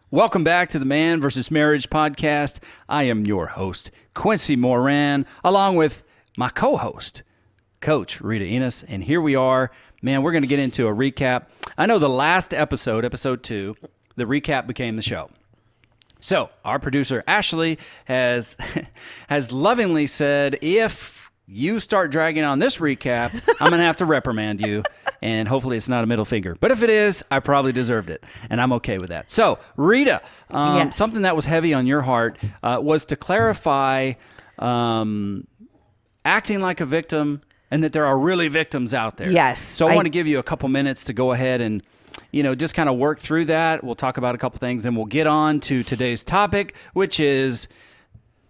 Welcome back to the Man vs. Marriage Podcast. I am your host, Quincy Moran, along with my co-host, Coach Rita Enos. And here we are. Man, we're going to get into a recap. I know the last episode, episode 2, the recap became the show. So our producer, Ashley, has lovingly said, if you start dragging on this recap, I'm going to have to reprimand you. And hopefully it's not a middle finger. But if it is, I probably deserved it. And I'm okay with that. So, Rita, Yes. something that was heavy on your heart was to clarify acting like a victim and that there are really victims out there. Yes. So I want to give you a couple minutes to go ahead and, just kind of work through that. We'll talk about a couple things, and we'll get on to today's topic, which is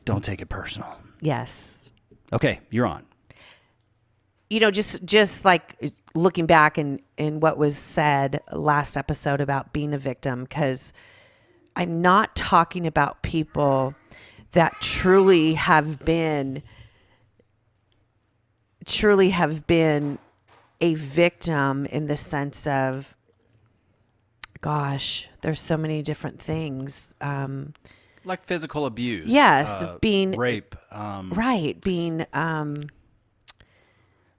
don't take it personal. Yes. Okay, you're on. Just like looking back and what was said last episode about being a victim, because I'm not talking about people that truly have been a victim in the sense of, gosh, there's so many different things. Like physical abuse. Yes, being rape. right, being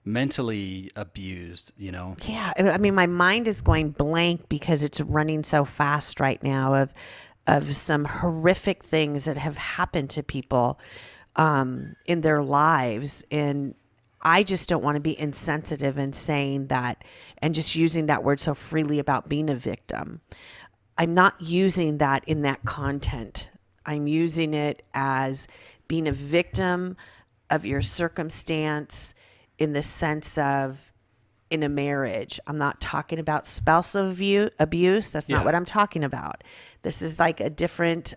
Mentally abused, Yeah, I mean, my mind is going blank because it's running so fast right now of some horrific things that have happened to people in their lives, and I just don't want to be insensitive in saying that and just using that word so freely about being a victim. I'm not using that in that content. I'm using it as being a victim of your circumstance in the sense of in a marriage. I'm not talking about spousal abuse. That's not what I'm talking about. This is like a different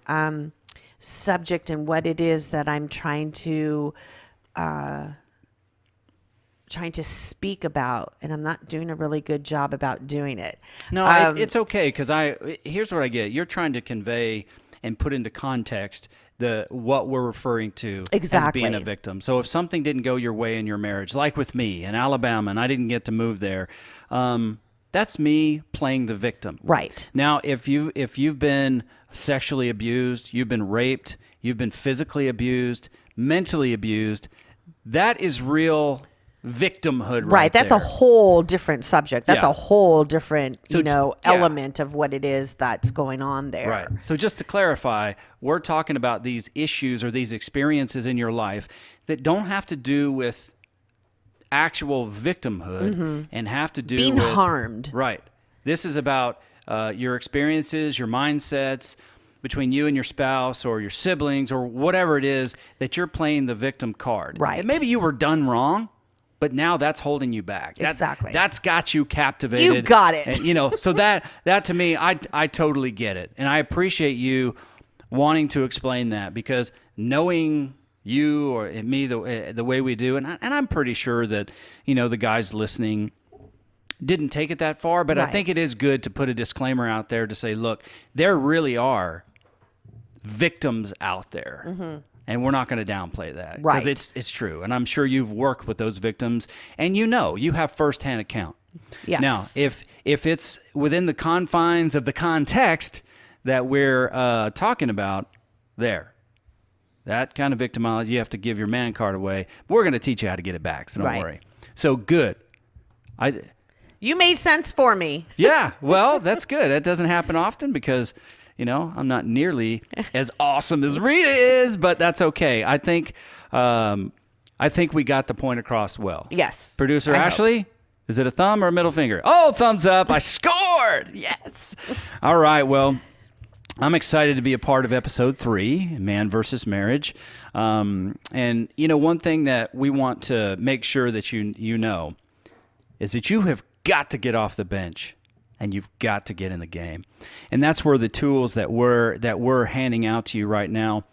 subject and what it is that I'm trying to speak about, and I'm not doing a really good job about doing it. No, it's okay, because here's what I get. You're trying to convey and put into context what we're referring to as being a victim. So if something didn't go your way in your marriage, like with me in Alabama, and I didn't get to move there, that's me playing the victim. Right. Now, if you've been sexually abused, you've been raped, you've been physically abused, mentally abused, that is real victimhood right That's there. a whole different subject. That's a whole different, element of what it is that's going on there. Right. So just to clarify, we're talking about these issues or these experiences in your life that don't have to do with actual victimhood and have to do being with harmed. Right. This is about your experiences, your mindsets between you and your spouse or your siblings or whatever it is that you're playing the victim card. Right. And maybe you were done wrong, but now that's holding you back. Exactly. That's got you captivated. You got it. And, so that to me, I totally get it. And I appreciate you wanting to explain that, because knowing you or me the way we do, and I'm pretty sure that, the guys listening didn't take it that far, but I think it is good to put a disclaimer out there to say, look, there really are victims out there. Mm-hmm. And we're not going to downplay that, because it's true. And I'm sure you've worked with those victims, and you have firsthand account. Yes. Now, if it's within the confines of the context that we're talking about, that kind of victimology, you have to give your man card away. We're going to teach you how to get it back, so don't worry. So good. You made sense for me. Yeah, well, that's good. That doesn't happen often because, I'm not nearly as awesome as Rita is, but that's okay. I think we got the point across well. Yes. Producer Ashley, is it a thumb or a middle finger? Oh, thumbs up. I scored. Yes. All right, well, I'm excited to be a part of episode 3, Man vs. Marriage. And, one thing that we want to make sure that you know is that you have got to get off the bench and you've got to get in the game. And that's where the tools that we're handing out to you right now,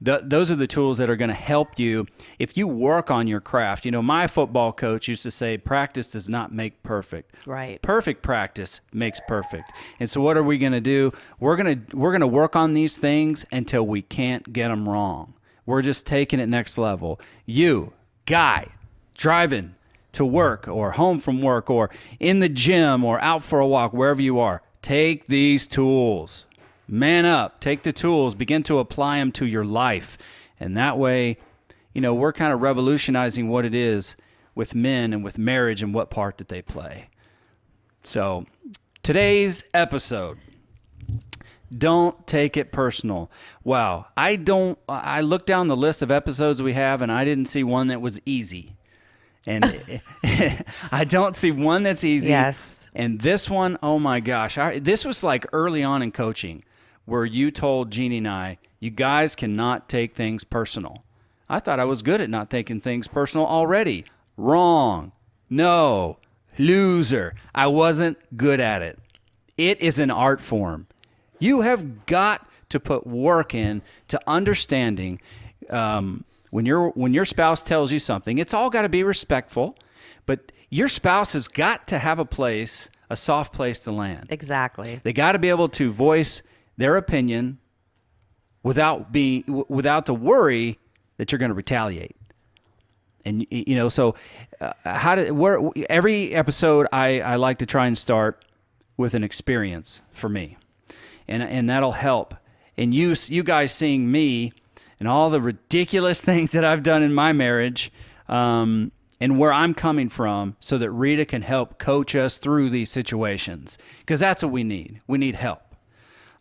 those are the tools that are going to help you if you work on your craft. My football coach used to say, practice does not make perfect. Right. Perfect practice makes perfect. And so what are we going to do? We're going to work on these things until we can't get them wrong. We're just taking it next level. You, guy, driving to work or home from work or in the gym or out for a walk, wherever you are, take these tools. Man up. Take the tools. Begin to apply them to your life. And that way, we're kind of revolutionizing what it is with men and with marriage and what part that they play. So, today's episode, don't take it personal. Wow. I looked down the list of episodes we have, and I didn't see one that was easy. And I don't see one that's easy. Yes. And this one, oh my gosh. This was like early on in coaching where you told Jeannie and I, you guys cannot take things personal. I thought I was good at not taking things personal already. Wrong. No. Loser. I wasn't good at it. It is an art form. You have got to put work in to understanding when your spouse tells you something. It's all got to be respectful, but your spouse has got to have a soft place to land. Exactly. They got to be able to voice their opinion without the worry that you're going to retaliate. And so every episode I like to try and start with an experience for me, and that'll help. And you guys seeing me and all the ridiculous things that I've done in my marriage, and where I'm coming from, so that Rita can help coach us through these situations, because that's what we need. We need help.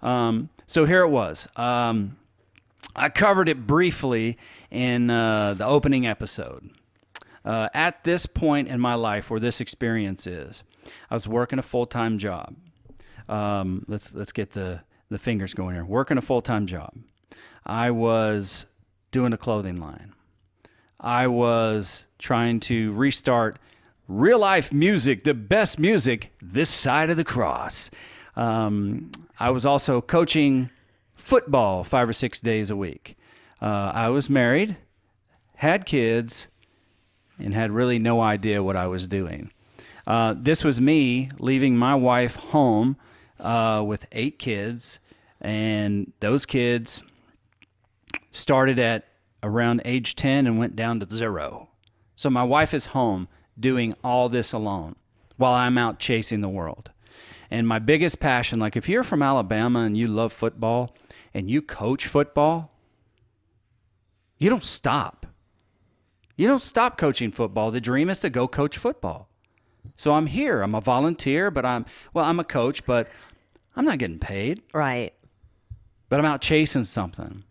So here it was. I covered it briefly in the opening episode. At this point in my life where this experience is, I was working a full-time job. Let's get the fingers going here. Working a full-time job. I was doing a clothing line. I was trying to restart real-life music, the best music this side of the cross. I was also coaching football 5 or 6 days a week. I was married, had kids, and had really no idea what I was doing. This was me leaving my wife home with 8 kids, and those kids started at around age 10 and went down to 0. So my wife is home doing all this alone while I'm out chasing the world. And my biggest passion, like if you're from Alabama and you love football and you coach football, you don't stop. You don't stop coaching football. The dream is to go coach football. So I'm here. I'm a volunteer, but I'm a coach, but I'm not getting paid. Right. But I'm out chasing something.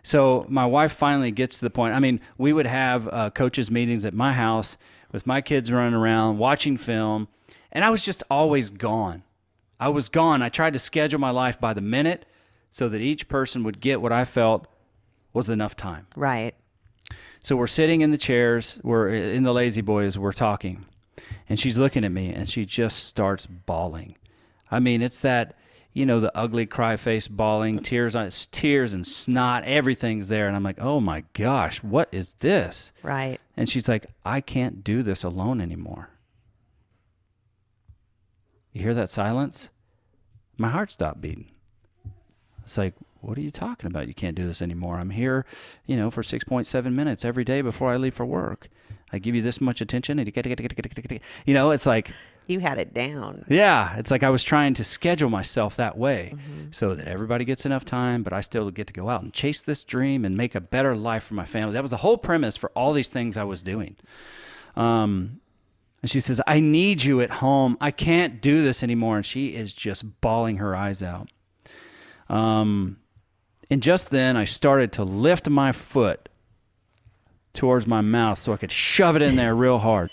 So my wife finally gets to the point. I mean, we would have coaches meetings at my house with my kids running around, watching film, and I was just always gone. I was gone. I tried to schedule my life by the minute so that each person would get what I felt was enough time. Right. So we're sitting in the chairs, we're in the lazy boys, we're talking, and she's looking at me, and she just starts bawling. I mean, it's that, the ugly cry face bawling, tears and snot, everything's there. And I'm like, oh my gosh, what is this? Right. And she's like, I can't do this alone anymore. You hear that silence? My heart stopped beating. It's like, what are you talking about? You can't do this anymore. I'm here, for 6.7 minutes every day before I leave for work. I give you this much attention. It's like, You had it down. yeah, it's like I was trying to schedule myself that way so that everybody gets enough time, but I still get to go out and chase this dream and make a better life for my family. That was the whole premise for all these things I was doing. And she says, I need you at home. I can't do this anymore. And she is just bawling her eyes out. And just then I started to lift my foot towards my mouth so I could shove it in there real hard.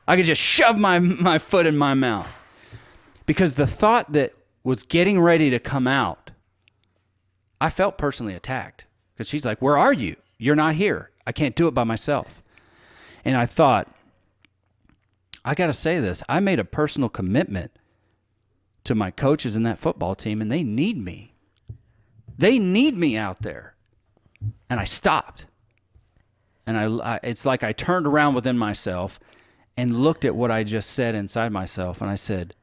I could just shove my foot in my mouth. Because the thought that was getting ready to come out, I felt personally attacked. Because she's like, where are you? You're not here. I can't do it by myself. And I thought, I got to say this. I made a personal commitment to my coaches in that football team, and they need me. They need me out there. And I stopped. And it's like I turned around within myself and looked at what I just said inside myself, and I said,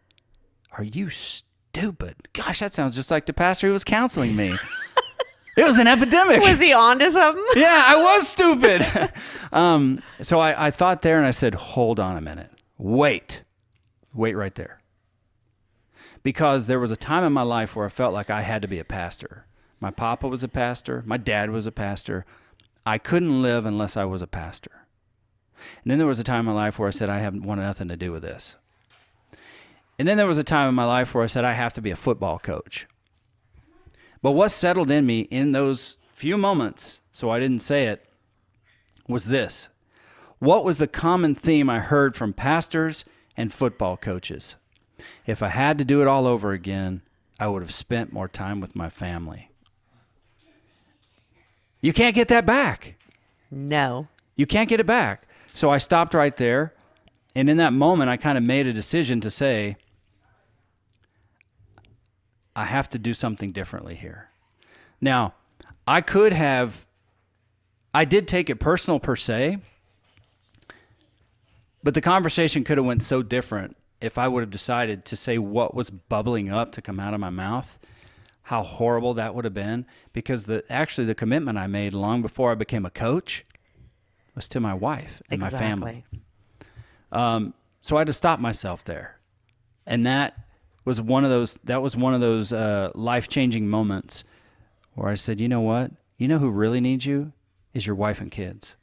are you stupid? Gosh, that sounds just like the pastor who was counseling me. It was an epidemic. Was he on to something? Yeah, I was stupid. So I thought there, and I said, hold on a minute. Wait right there. because there was a time in my life where I felt like I had to be a pastor. My papa was a pastor. My dad was a pastor. I couldn't live unless I was a pastor. And then there was a time in my life where I said, I have wanted nothing to do with this. And then there was a time in my life where I said, I have to be a football coach. But what settled in me in those few moments, so I didn't say it, was this. What was the common theme I heard from pastors and football coaches? If I had to do it all over again, I would have spent more time with my family. You can't get that back. No. You can't get it back. So I stopped right there. And in that moment, I kind of made a decision to say, I have to do something differently here. Now, I did take it personal per se, but the conversation could have went so different if I would have decided to say what was bubbling up to come out of my mouth, how horrible that would have been, because the commitment I made long before I became a coach was to my wife and my family. So I had to stop myself there. And that was one of those life-changing moments where I said, you know what? You know who really needs you is your wife and kids.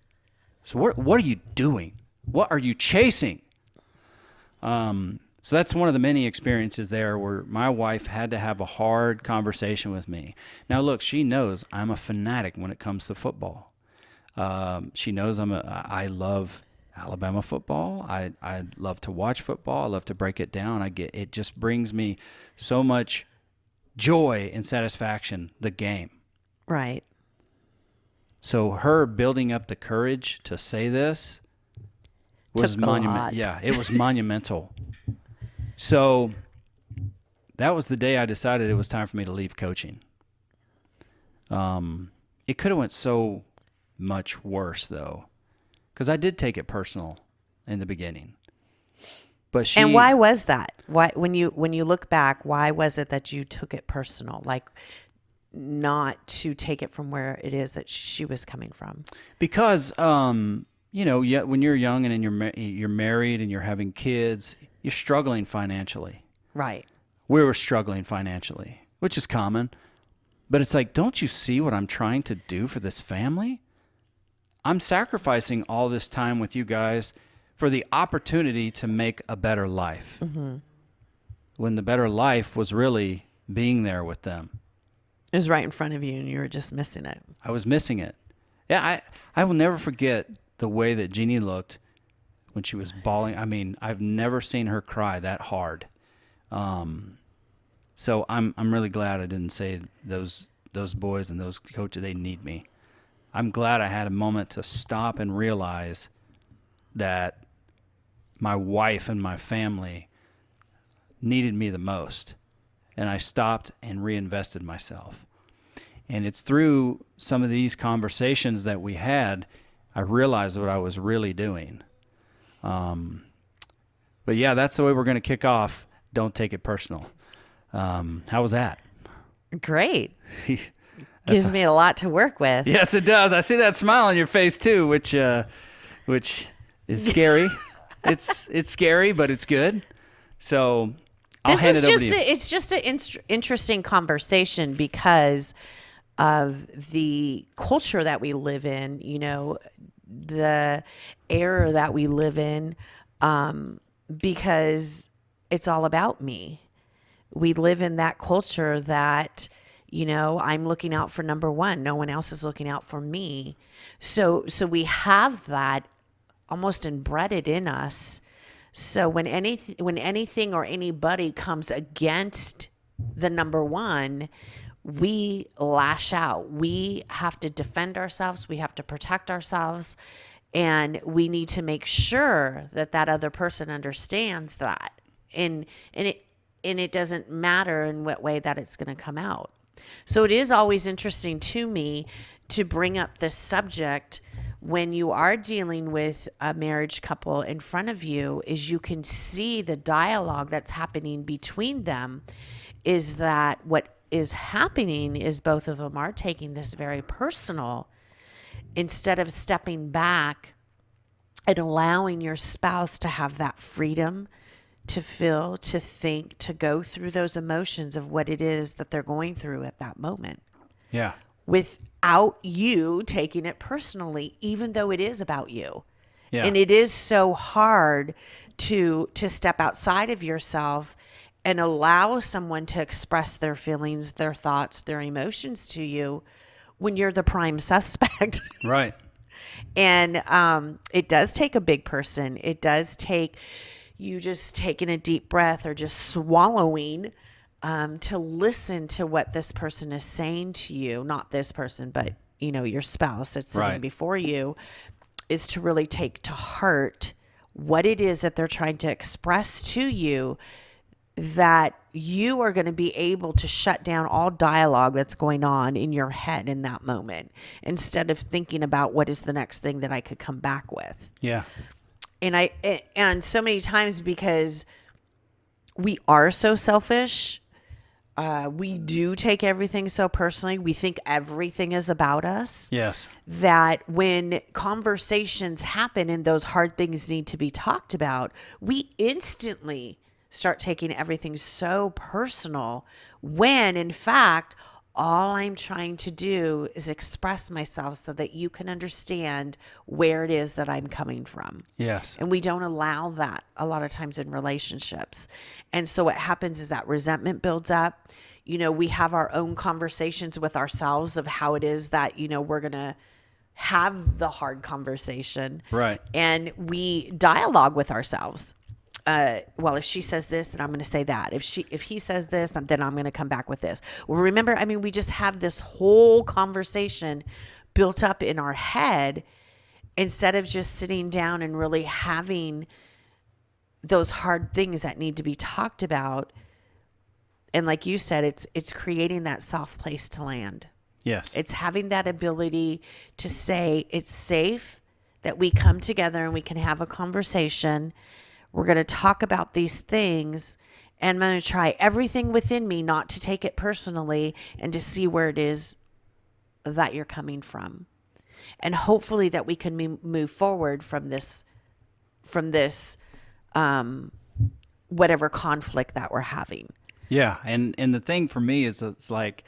So what are you doing? What are you chasing? So that's one of the many experiences there where my wife had to have a hard conversation with me. Now, look, she knows I'm a fanatic when it comes to football. She knows I love Alabama football. I love to watch football. I love to break it down. It just brings me so much joy and satisfaction, the game. Right. So her building up the courage to say this was monumental. Yeah, it was monumental. So that was the day I decided it was time for me to leave coaching. It could have went so much worse though, because I did take it personal in the beginning. But and why was that? Why, when you look back, why was it that you took it personal? Like, not to take it from where it is that she was coming from? Because when you're young and you're married and you're having kids, you're struggling financially. Right. We were struggling financially, which is common. But it's like, don't you see what I'm trying to do for this family? I'm sacrificing all this time with you guys for the opportunity to make a better life. Mm-hmm. When the better life was really being there with them. It was right in front of you and you were just missing it. I was missing it. Yeah, I will never forget the way that Jeannie looked when she was bawling. I mean, I've never seen her cry that hard. So I'm really glad I didn't say those boys and those coaches, they need me. I'm glad I had a moment to stop and realize that my wife and my family needed me the most. And I stopped and reinvested myself. And it's through some of these conversations that we had, I realized what I was really doing. But yeah, that's the way we're going to kick off. Don't take it personal. How was that? Great. Gives me a lot to work with. Yes, it does. I see that smile on your face too, which is scary. It's scary, but it's good. So I'll hand it over to you. It's just an interesting conversation because of the culture that we live in, the era that we live in, because it's all about me. We live in that culture that, I'm looking out for number one. No one else is looking out for me. So we have that almost embedded in us. So when anything or anybody comes against the number one, we lash out. We have to defend ourselves. We have to protect ourselves. And we need to make sure that other person understands that. And it doesn't matter in what way that it's going to come out. So it is always interesting to me to bring up this subject when you are dealing with a marriage couple in front of you, is you can see the dialogue that's happening between them, is that what is happening is both of them are taking this very personal instead of stepping back and allowing your spouse to have that freedom to feel, to think, to go through those emotions of what it is that they're going through at that moment. Yeah. Without you taking it personally, even though it is about you. Yeah. And it is so hard to step outside of yourself and allow someone to express their feelings, their thoughts, their emotions to you when you're the prime suspect. Right. And it does take a big person. It does take you just taking a deep breath or just swallowing to listen to what this person is saying to you. Not this person, but your spouse that's sitting Right. before you, is to really take to heart what it is that they're trying to express to you, that you are going to be able to shut down all dialogue that's going on in your head in that moment, instead of thinking about what is the next thing that I could come back with. Yeah. And so many times, because we are so selfish, we do take everything so personally. We think everything is about us. Yes. That when conversations happen and those hard things need to be talked about, we instantly start taking everything so personal, when in fact, all I'm trying to do is express myself so that you can understand where it is that I'm coming from. Yes. And we don't allow that a lot of times in relationships. And so what happens is that resentment builds up. We have our own conversations with ourselves of how it is that, we're going to have the hard conversation. Right. And we dialogue with ourselves. Well, if she says this, then I'm going to say that. If he says this, then I'm going to come back with this. Well, remember, we just have this whole conversation built up in our head, instead of just sitting down and really having those hard things that need to be talked about. And like you said, it's creating that soft place to land. Yes. It's having that ability to say it's safe, that we come together and we can have a conversation. We're going to talk about these things, and I'm going to try everything within me not to take it personally, and to see where it is that you're coming from. And hopefully that we can move forward from this whatever conflict that we're having. Yeah. And the thing for me is, it's like,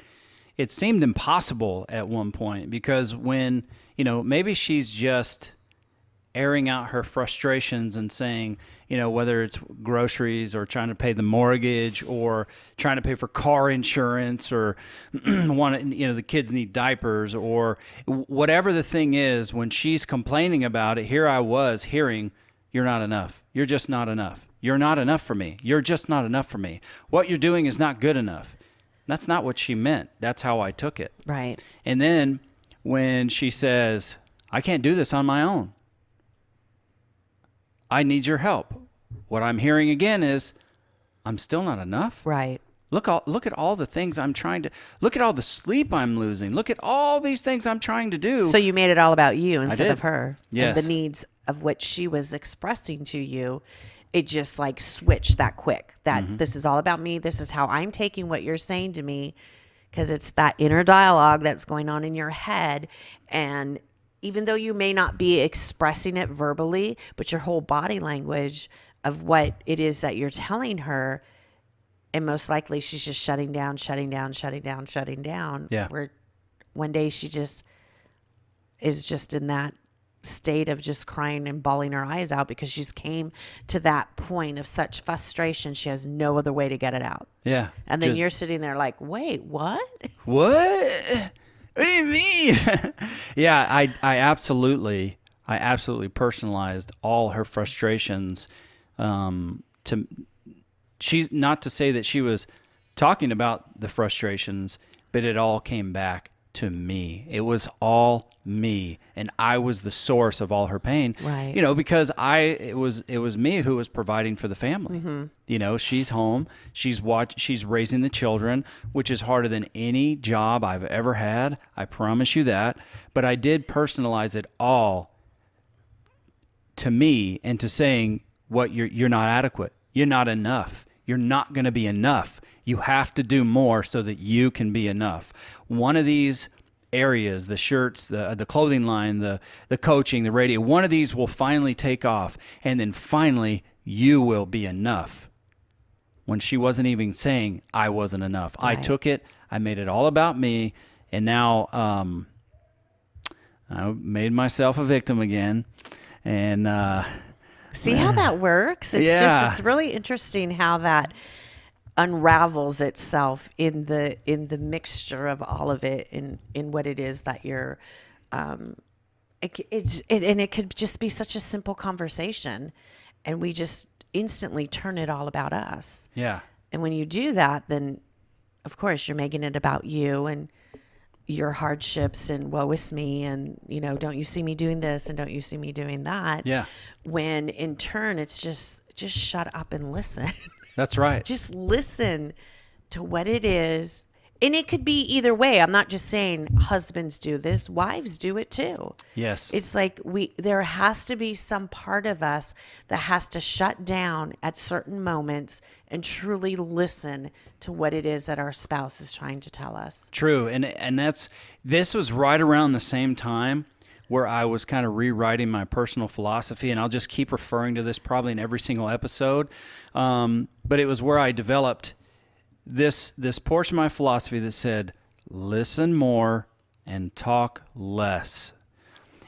it seemed impossible at one point, because when, maybe she's just airing out her frustrations and saying, whether it's groceries or trying to pay the mortgage or trying to pay for car insurance, or the kids need diapers, or whatever the thing is, when she's complaining about it, here I was hearing, you're not enough. You're just not enough. You're not enough for me. You're just not enough for me. What you're doing is not good enough. That's not what she meant. That's how I took it. Right. And then when she says, I can't do this on my own, I need your help, what I'm hearing again is, I'm still not enough. Right. Look at all the things I'm trying to, look at all the sleep I'm losing. Look at all these things I'm trying to do. So you made it all about you instead did. of her. Yes. And the needs of what she was expressing to you. It just like switched that quick, that this is all about me. This is how I'm taking what you're saying to me, because it's that inner dialogue that's going on in your head. And even though you may not be expressing it verbally, but your whole body language of what it is that you're telling her, and most likely she's just shutting down. Yeah. Where one day she just is just in that state of just crying and bawling her eyes out, because she's came to that point of such frustration. She has no other way to get it out. Yeah. And then you're sitting there like, wait, what? What do you mean? Yeah, I absolutely personalized all her frustrations. She's not to say that she was talking about the frustrations, but it all came back to me. It was all me, and I was the source of all her pain. Right. Because it was me who was providing for the family. She's home, she's raising the children, which is harder than any job I've ever had. I promise you that. But I did personalize it all to me, and to saying, what you're not adequate. You're not enough. You're not going to be enough. You have to do more so that you can be enough. One of these areas, the shirts, the clothing line, the coaching, the radio, one of these will finally take off, and then finally you will be enough, when she wasn't even saying I wasn't enough. Right. I took it, I made it all about me, and now I made myself a victim again. And see how that works? It's Yeah. it's really interesting how that unravels itself in the mixture of all of it in what it is that you're and it could just be such a simple conversation, and we just instantly turn it all about us. yeah, And when you do that, then of course you're making it about you and your hardships and woe is me, and don't you see me doing this and don't you see me doing that. yeah, When in turn it's just shut up and listen. that's right. Just listen to what it is. And it could be either way. I'm not just saying husbands do this, wives do it too. Yes. It's like there has to be some part of us that has to shut down at certain moments and truly listen to what it is that our spouse is trying to tell us. True. And this was right around the same time where I was kind of rewriting my personal philosophy, and I'll just keep referring to this probably in every single episode. But it was where I developed this portion of my philosophy that said, listen more and talk less.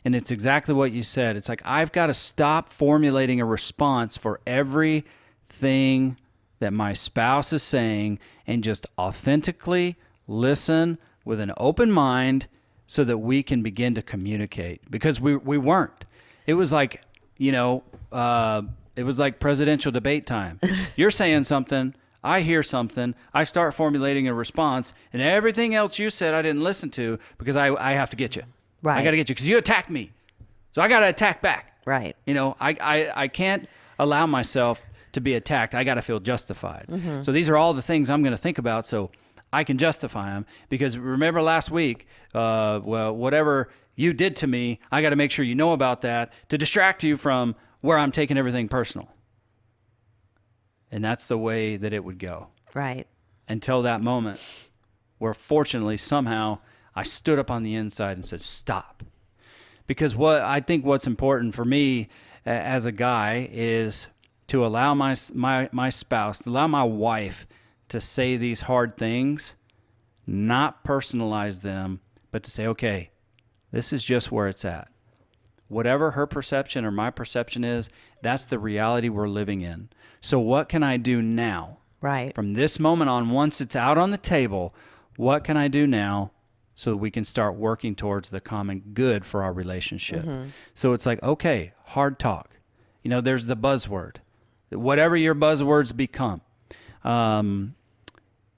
And it's exactly what you said. It's like, I've got to stop formulating a response for everything that my spouse is saying and just authentically listen with an open mind so that we can begin to communicate. Because we weren't. It was like, it was like presidential debate time. You're saying something, I hear something, I start formulating a response, and everything else you said I didn't listen to because I have to get you. Right. I got to get you because you attacked me. So I got to attack back. Right. I can't allow myself to be attacked. I got to feel justified. So these are all the things I'm going to think about so I can justify them. Because remember last week, whatever you did to me, I got to make sure you know about that to distract you from where I'm taking everything personal. And that's the way that it would go. Right. Until that moment where fortunately somehow I stood up on the inside and said, stop. Because what's important for me as a guy is to allow my spouse, to allow my wife to say these hard things, not personalize them, but to say, okay, this is just where it's at. Whatever her perception or my perception is, that's the reality we're living in. So what can I do now? Right. From this moment on, once it's out on the table, what can I do now so that we can start working towards the common good for our relationship? So it's like, okay, hard talk. There's the buzzword. Whatever your buzzwords become,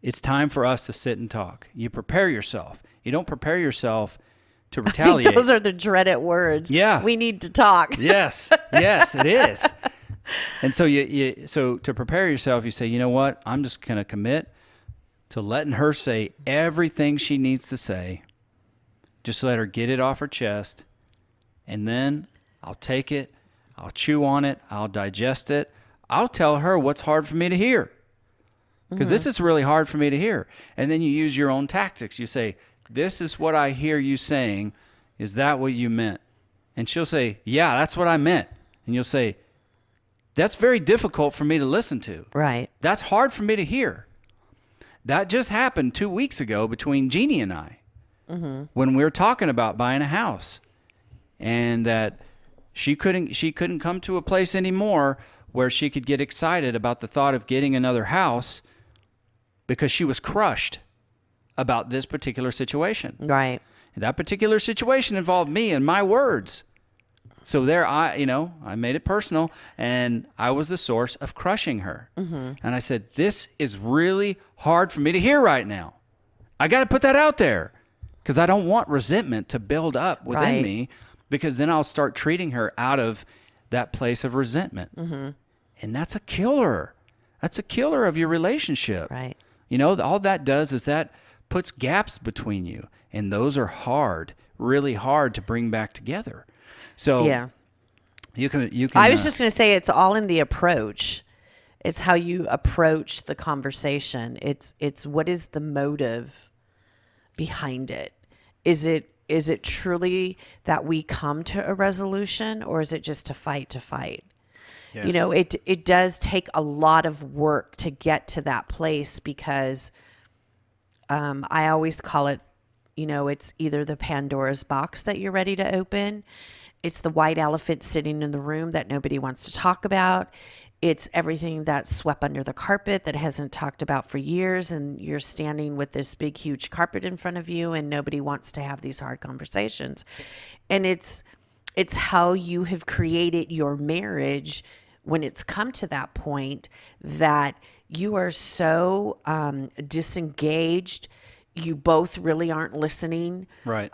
it's time for us to sit and talk. You prepare yourself. You don't prepare yourself to retaliate. Those are the dreaded words. Yeah. We need to talk. Yes, it is. And so so to prepare yourself, you say, you know what? I'm just going to commit to letting her say everything she needs to say. Just let her get it off her chest. And then I'll take it. I'll chew on it. I'll digest it. I'll tell her what's hard for me to hear. Because this is really hard for me to hear. And then you use your own tactics. You say, this is what I hear you saying. Is that what you meant? And she'll say, yeah, that's what I meant. And you'll say, that's very difficult for me to listen to. Right. That's hard for me to hear. That just happened 2 weeks ago between Jeannie and I when we were talking about buying a house, and that she couldn't come to a place anymore where she could get excited about the thought of getting another house because she was crushed about this particular situation. Right. And that particular situation involved me and my words. So there I made it personal, and I was the source of crushing her. And I said, this is really hard for me to hear right now. I got to put that out there because I don't want resentment to build up within me, because then I'll start treating her out of that place of resentment. And that's a killer. That's a killer of your relationship. Right. All that does is that puts gaps between you, and those are hard, really hard to bring back together. So yeah, you can. I was just going to say, it's all in the approach. It's how you approach the conversation. It's what is the motive behind it? Is it truly that we come to a resolution, or is it just to fight? You know, it does take a lot of work to get to that place because I always call it, you know, it's either the Pandora's box that you're ready to open. It's the white elephant sitting in the room that nobody wants to talk about. It's everything that's swept under the carpet that hasn't talked about for years. And you're standing with this big, huge carpet in front of you and nobody wants to have these hard conversations. And it's how you have created your marriage when it's come to that point that you are so disengaged. You both really aren't listening. Right.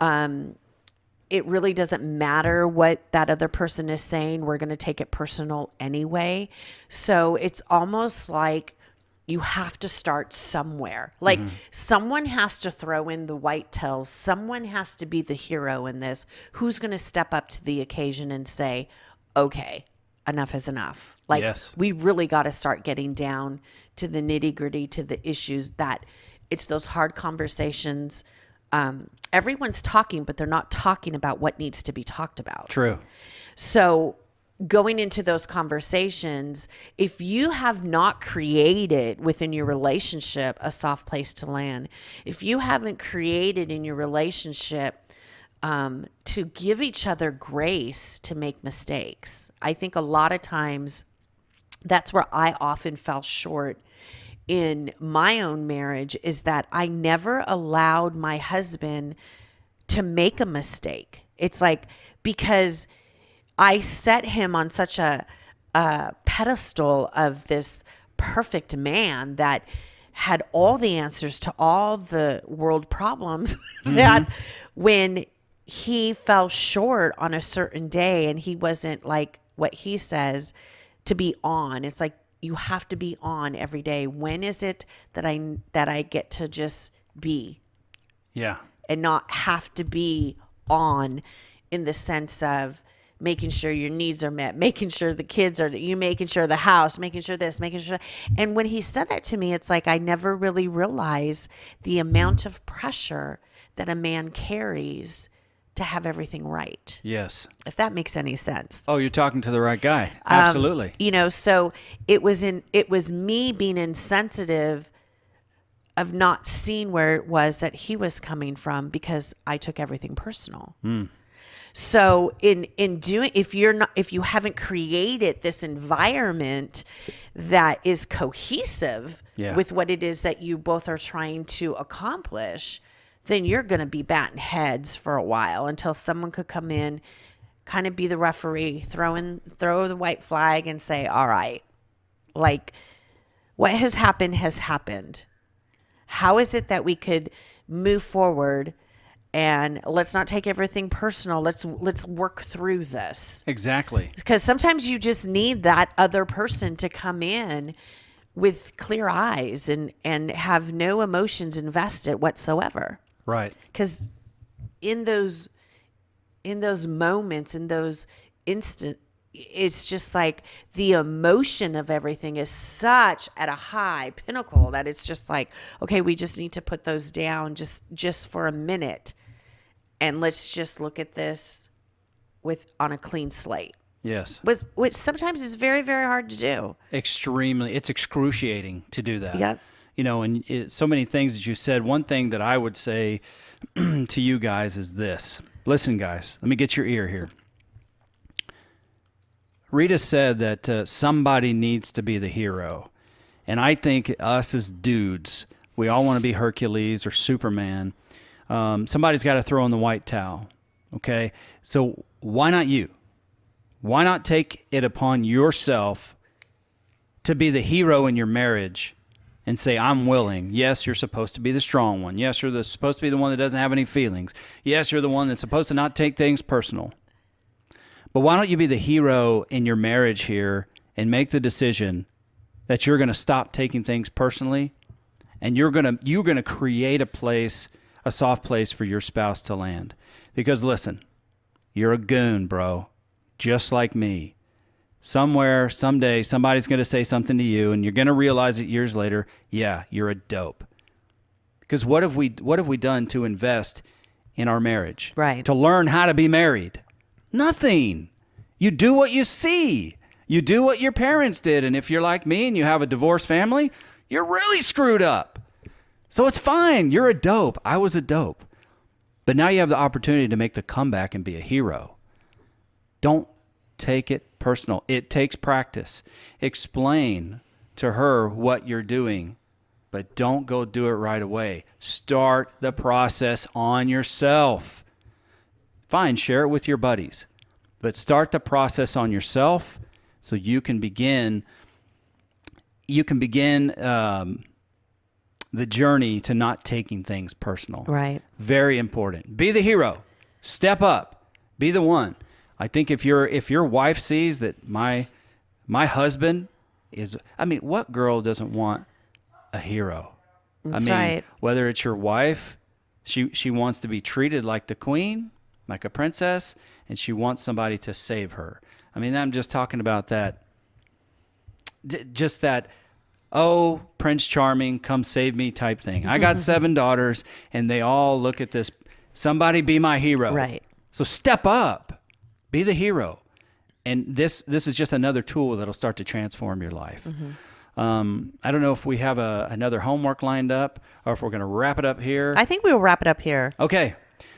It really doesn't matter what that other person is saying. We're going to take it personal anyway. So it's almost like you have to start somewhere. Like someone has to throw in the white tails. Someone has to be the hero in this. Who's going to step up to the occasion and say, okay, enough is enough. Like we really got to start getting down to the nitty gritty, to the issues that it's those hard conversations. Everyone's talking, but they're not talking about what needs to be talked about. True. So going into those conversations, if you have not created within your relationship a soft place to land, if you haven't created in your relationship to give each other grace to make mistakes, I think a lot of times that's where I often fell short in my own marriage, is that I never allowed my husband to make a mistake. It's like, because I set him on such a pedestal of this perfect man that had all the answers to all the world problems that when he fell short on a certain day and he wasn't like what he says to be on, it's like, you have to be on every day. When is it that I get to just be? Yeah. And not have to be on in the sense of making sure your needs are met, making sure the kids are, you making sure the house, making sure this, making sure. And when he said that to me, it's like I never really realized the amount of pressure that a man carries to have everything right. Yes. If that makes any sense. Oh, you're talking to the right guy. Absolutely. You know, so it was me being insensitive of not seeing where it was that he was coming from because I took everything personal. So in doing, if you haven't created this environment that is cohesive with what it is that you both are trying to accomplish, then you're going to be batting heads for a while until someone could come in, kind of be the referee, throw the white flag and say, all right, like what has happened has happened. How is it that we could move forward and let's not take everything personal. Let's work through this. Exactly. Because sometimes you just need that other person to come in with clear eyes and have no emotions invested whatsoever. Right. Because in those moments, in those instant, it's just like the emotion of everything is such at a high pinnacle that it's just like, okay, we just need to put those down just for a minute, and let's just look at this on a clean slate. Yes. Which sometimes is very, very hard to do. Extremely. It's excruciating to do that. Yep. You know, and so many things that you said. One thing that I would say to you guys is this. Listen, guys, let me get your ear here. Rita said that somebody needs to be the hero. And I think us as dudes, we all want to be Hercules or Superman. Somebody's got to throw in the white towel. Okay? So why not you? Why not take it upon yourself to be the hero in your marriage and say, I'm willing. Yes, you're supposed to be the strong one. Yes, you're supposed to be the one that doesn't have any feelings. Yes, you're the one that's supposed to not take things personal. But why don't you be the hero in your marriage here and make the decision that you're going to stop taking things personally, and you're going to create a soft place for your spouse to land. Because listen, you're a goon, bro, just like me. Somewhere, someday, somebody's going to say something to you, and you're going to realize it years later, yeah, you're a dope. Because what have we done to invest in our marriage? Right. To learn how to be married? Nothing. You do what you see. You do what your parents did. And if you're like me and you have a divorced family, you're really screwed up. So it's fine. You're a dope. I was a dope. But now you have the opportunity to make the comeback and be a hero. Don't take it personal. It takes practice. Explain to her what you're doing, but don't go do it right away. Start the process on yourself. Fine, share it with your buddies, but start the process on yourself so you can begin the journey to not taking things personal. Right. Very important. Be the hero. Step up. Be the one. I think if your wife sees that my husband is, I mean, what girl doesn't want a hero? That's right. Whether it's your wife, she wants to be treated like the queen, like a princess, and she wants somebody to save her. I mean, I'm just talking about that, just that, oh, Prince Charming, come save me type thing. I got 7 daughters, and they all look at this, somebody be my hero. Right. So step up. Be the hero. And this is just another tool that'll start to transform your life. I don't know if we have another homework lined up or if we're going to wrap it up here. I think we will wrap it up here. Okay.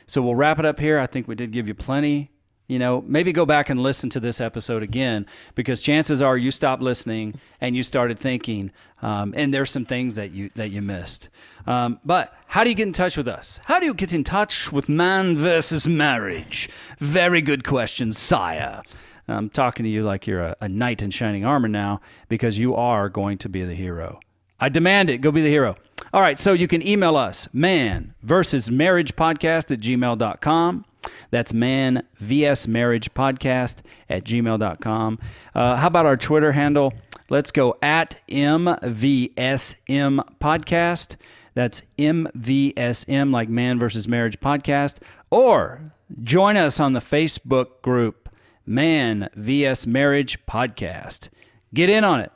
So we'll wrap it up here. I think we did give you plenty. Maybe go back and listen to this episode again, because chances are you stopped listening and you started thinking, and there's some things that you missed. But how do you get in touch with us? How do you get in touch with Man versus Marriage? Very good question, sire. I'm talking to you like you're a knight in shining armor now, because you are going to be the hero. I demand it. Go be the hero. All right, so you can email us, manvsmarriagepodcast@gmail.com. That's manvsmarriagepodcast@gmail.com. How about our Twitter handle? Let's go at MVSM Podcast. That's MVSM, like Man versus Marriage Podcast. Or join us on the Facebook group, Man vs. Marriage Podcast. Get in on it.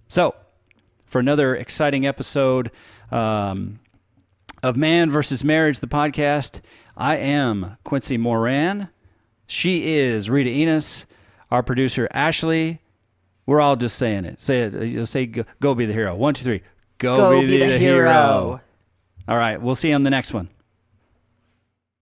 So, for another exciting episode of Man versus Marriage, the podcast, I am Quincy Moran. She is Rita Enos. Our producer, Ashley. We're all just saying it. Say it. You'll say, go be the hero. 1, 2, 3. Go be the hero. All right. We'll see you on the next one.